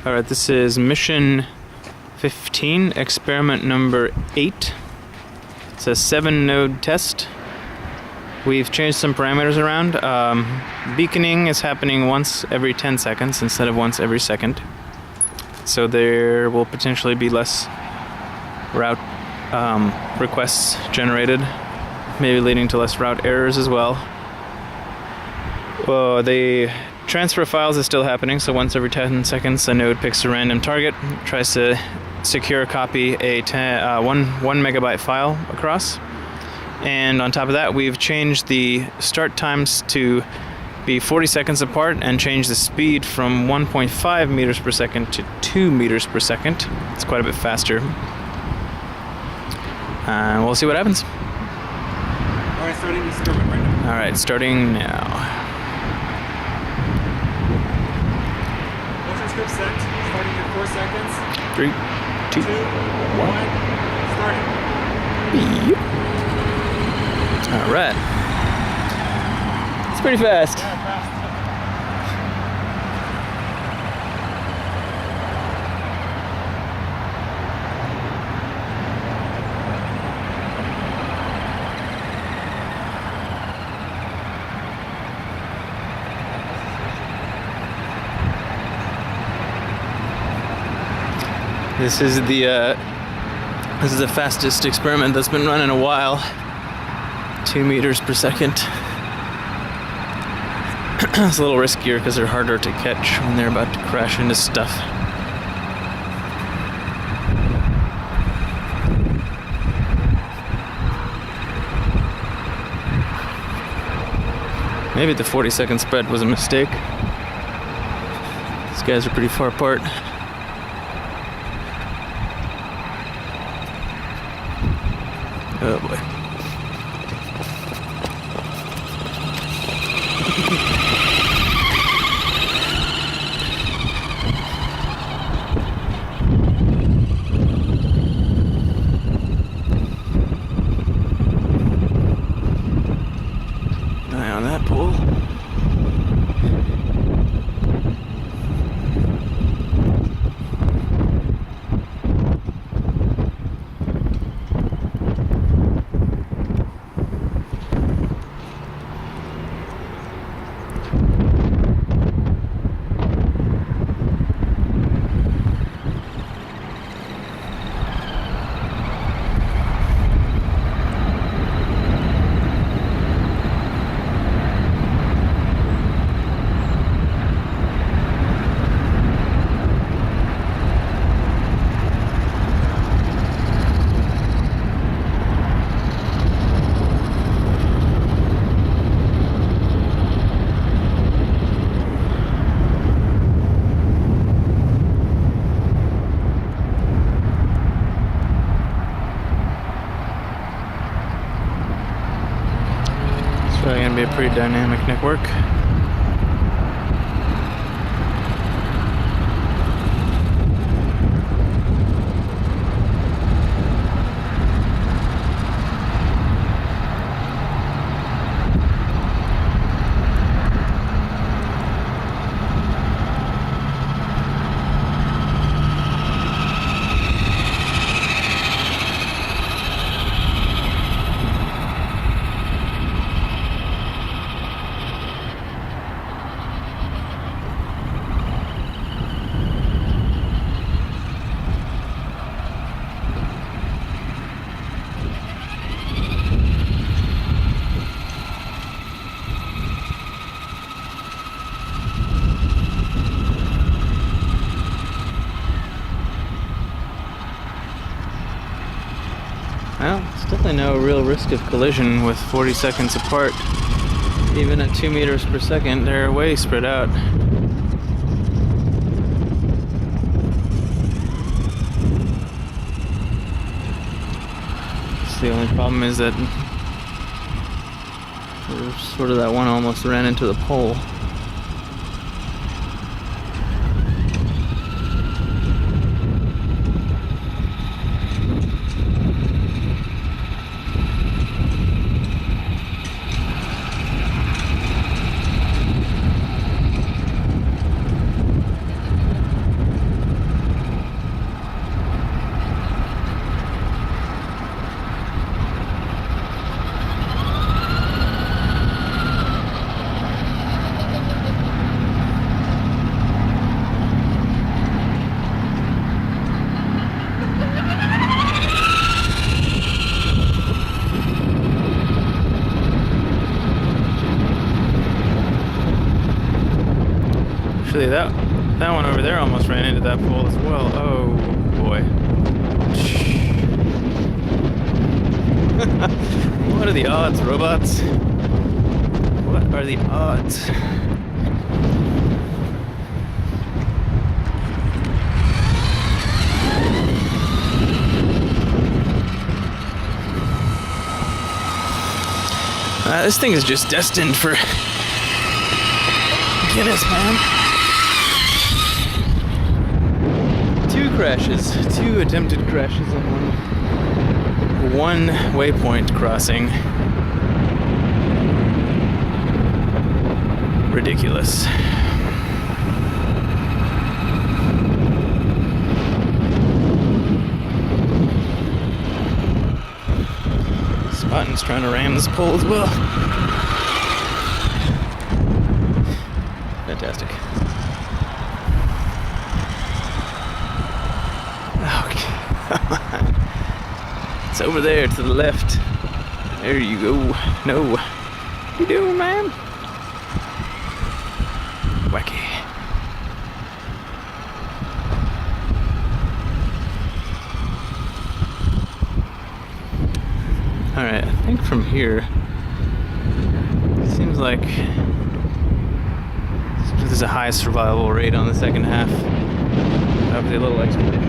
Alright, this is mission 15, experiment number 8. It's a 7-node test. We've changed some parameters around. Beaconing is happening once every 10 seconds instead of once every second. So there will potentially be less route requests generated, maybe leading to less route errors as well. The transfer files is still happening, so once every 10 seconds a node picks a random target, tries to secure copy a 1 megabyte file across. And on top of that, we've changed the start times to be 40 seconds apart and changed the speed from 1.5 meters per second to 2 meters per second. It's quite a bit faster. And we'll see what happens. Alright, starting the experiment right now. Alright, starting now. Motion script set, starting in 4 seconds. 3, 2, 1. Starting. Yep. Alright. It's pretty fast. Yeah, fast. This is the fastest experiment that's been run in a while. 2 meters per second. It's a little riskier because they're harder to catch when they're about to crash into stuff. Maybe the 40-second spread was a mistake. These guys are pretty far apart. Oh boy. Eye on that pole. It's probably going to be a pretty dynamic network. Well, there's definitely no real risk of collision with 40 seconds apart. Even at 2 meters per second, they're way spread out. The only problem is that there's sort of that one almost ran into the pole. that one over there almost ran into that pole as well. Oh boy. What are the odds, robots? What are the odds? This thing is just destined for Guinness, man. 2 crashes, 2 attempted crashes on one waypoint crossing. Ridiculous. Spartan's trying to ram this pole as well. Fantastic. Okay. It's over there to the left. There you go. No. What you doing, man? Wacky. Alright, I think from here, it seems like there's a high survival rate on the second half of the little expedition.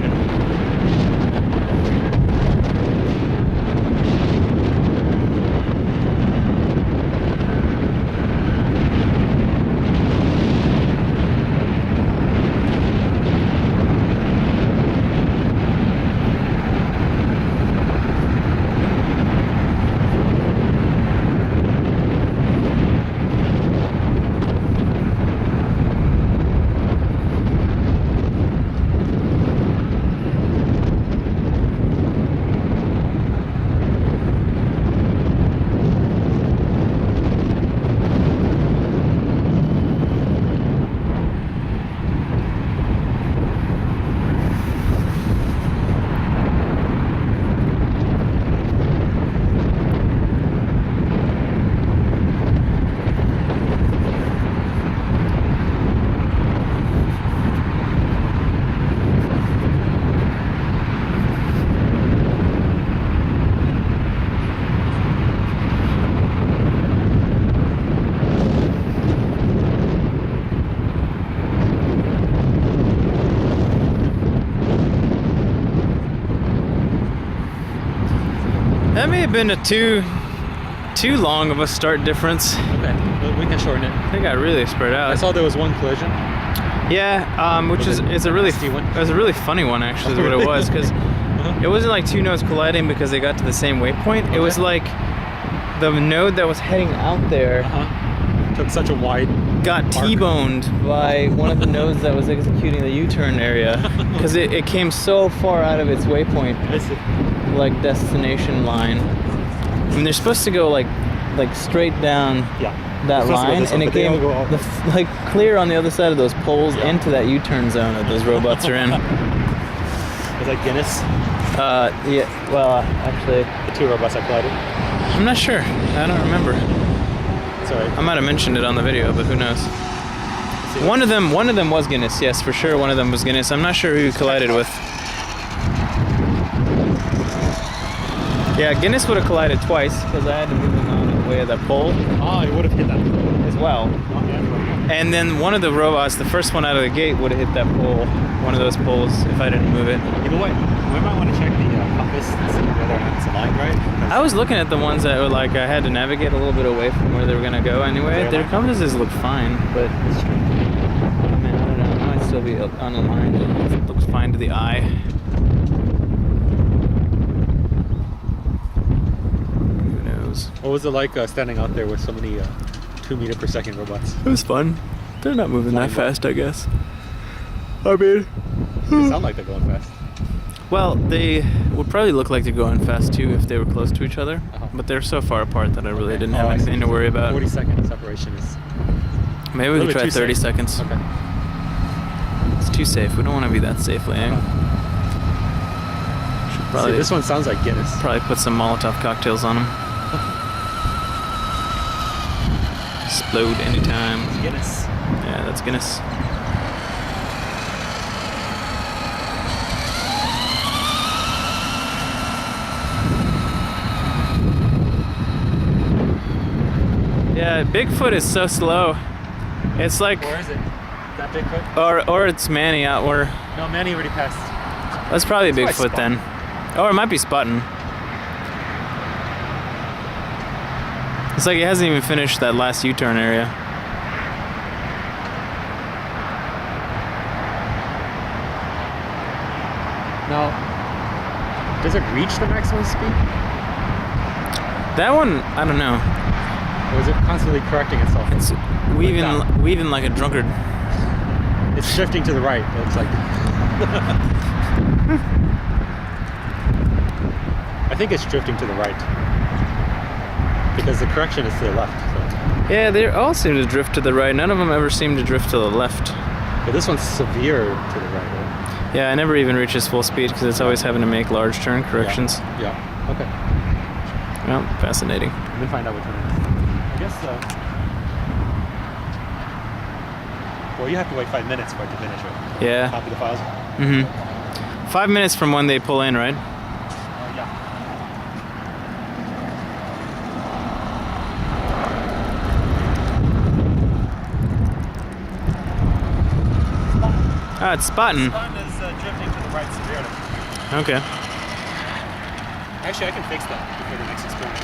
That may have been a too long of a start difference. Okay, well, we can shorten it. I think I really spread out. I saw there was one collision. Yeah, which is a really it was a really funny one actually. Is what it was, because it wasn't like 2 nodes colliding because they got to the same waypoint. It was like the node that was heading out there Took such a wide got arc. T-boned by one of the nodes that was executing the U-turn area because it came so far out of its waypoint, I see. like destination line. I mean, they're supposed to go like straight down Yeah. that Supposed to go line, this way, and it but they all came go all- like clear on the other side of those poles into that U-turn zone that those robots are in. Was that Guinness? Yeah. Well, actually, The 2 robots that collided? I'm not sure. I don't remember. Sorry. I might have mentioned it on the video, but who knows? One of them was Guinness. Yes, for sure. One of them was Guinness. I'm not sure who he collided with. Yeah, Guinness would have collided twice because I had to move him out of the way of that pole Oh, it would have hit that. as well. And then one of the robots, the first one out of the gate, would have hit that pole, one of those poles, if I didn't move it. Either way, we might want to check the compass and see whether or not it's aligned right. I was looking at the ones that were like I had to navigate a little bit away from where they were gonna go anyway. Their compasses look fine, but I mean, I don't know. It might still be unaligned. It looks fine to the eye. Who knows? What was it like standing out there with so many 2 meter per second robots? It was fun. They're not moving that fast, I guess. I mean, They sound like they're going fast. well, they would probably look like they're going fast too if they were close to each other. But they're so far apart that I really didn't have Oh, I see. anything to worry about. 40-second separation is. Maybe we little could bit try too 30 safe. seconds. Okay. It's too safe. We don't want to be that safe, Liang. Should See, probably this one sounds like Guinness. probably put some Molotov cocktails on them. Explode anytime. Guinness. Yeah, that's Guinness. Bigfoot is so slow. It's like, Or is it? That Bigfoot? or it's Manny out where. No, Manny already passed. That's probably It's probably Bigfoot then. Or it might be spotting. It's like it hasn't even finished that last U-turn area. Now, does it reach the maximum speed? That one, I don't know. Or is it constantly correcting itself? It's weaving like a drunkard. It's shifting to the right. It's like. I think it's drifting to the right. Because the correction is to the left. So. Yeah, they all seem to drift to the right. None of them ever seem to drift to the left. But this one's severe to the right. Right? Yeah, it never even reaches full speed because it's always having to make large turn corrections. Yeah. Okay. Well, fascinating. Let me find out which one it is. I guess so. Well, you have to wait 5 minutes for it to finish it. Yeah. Copy the files. Mm-hmm. 5 minutes from when they pull in, right? Yeah. Ah, it's spotting. Spotting is drifting to the right severely. Okay. Actually, I can fix that before the next experiment.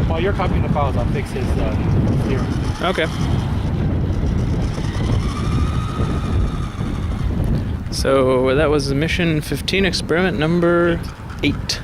While you're copying the files, I'll fix his theorem. Okay. So that was mission 15, experiment number 8.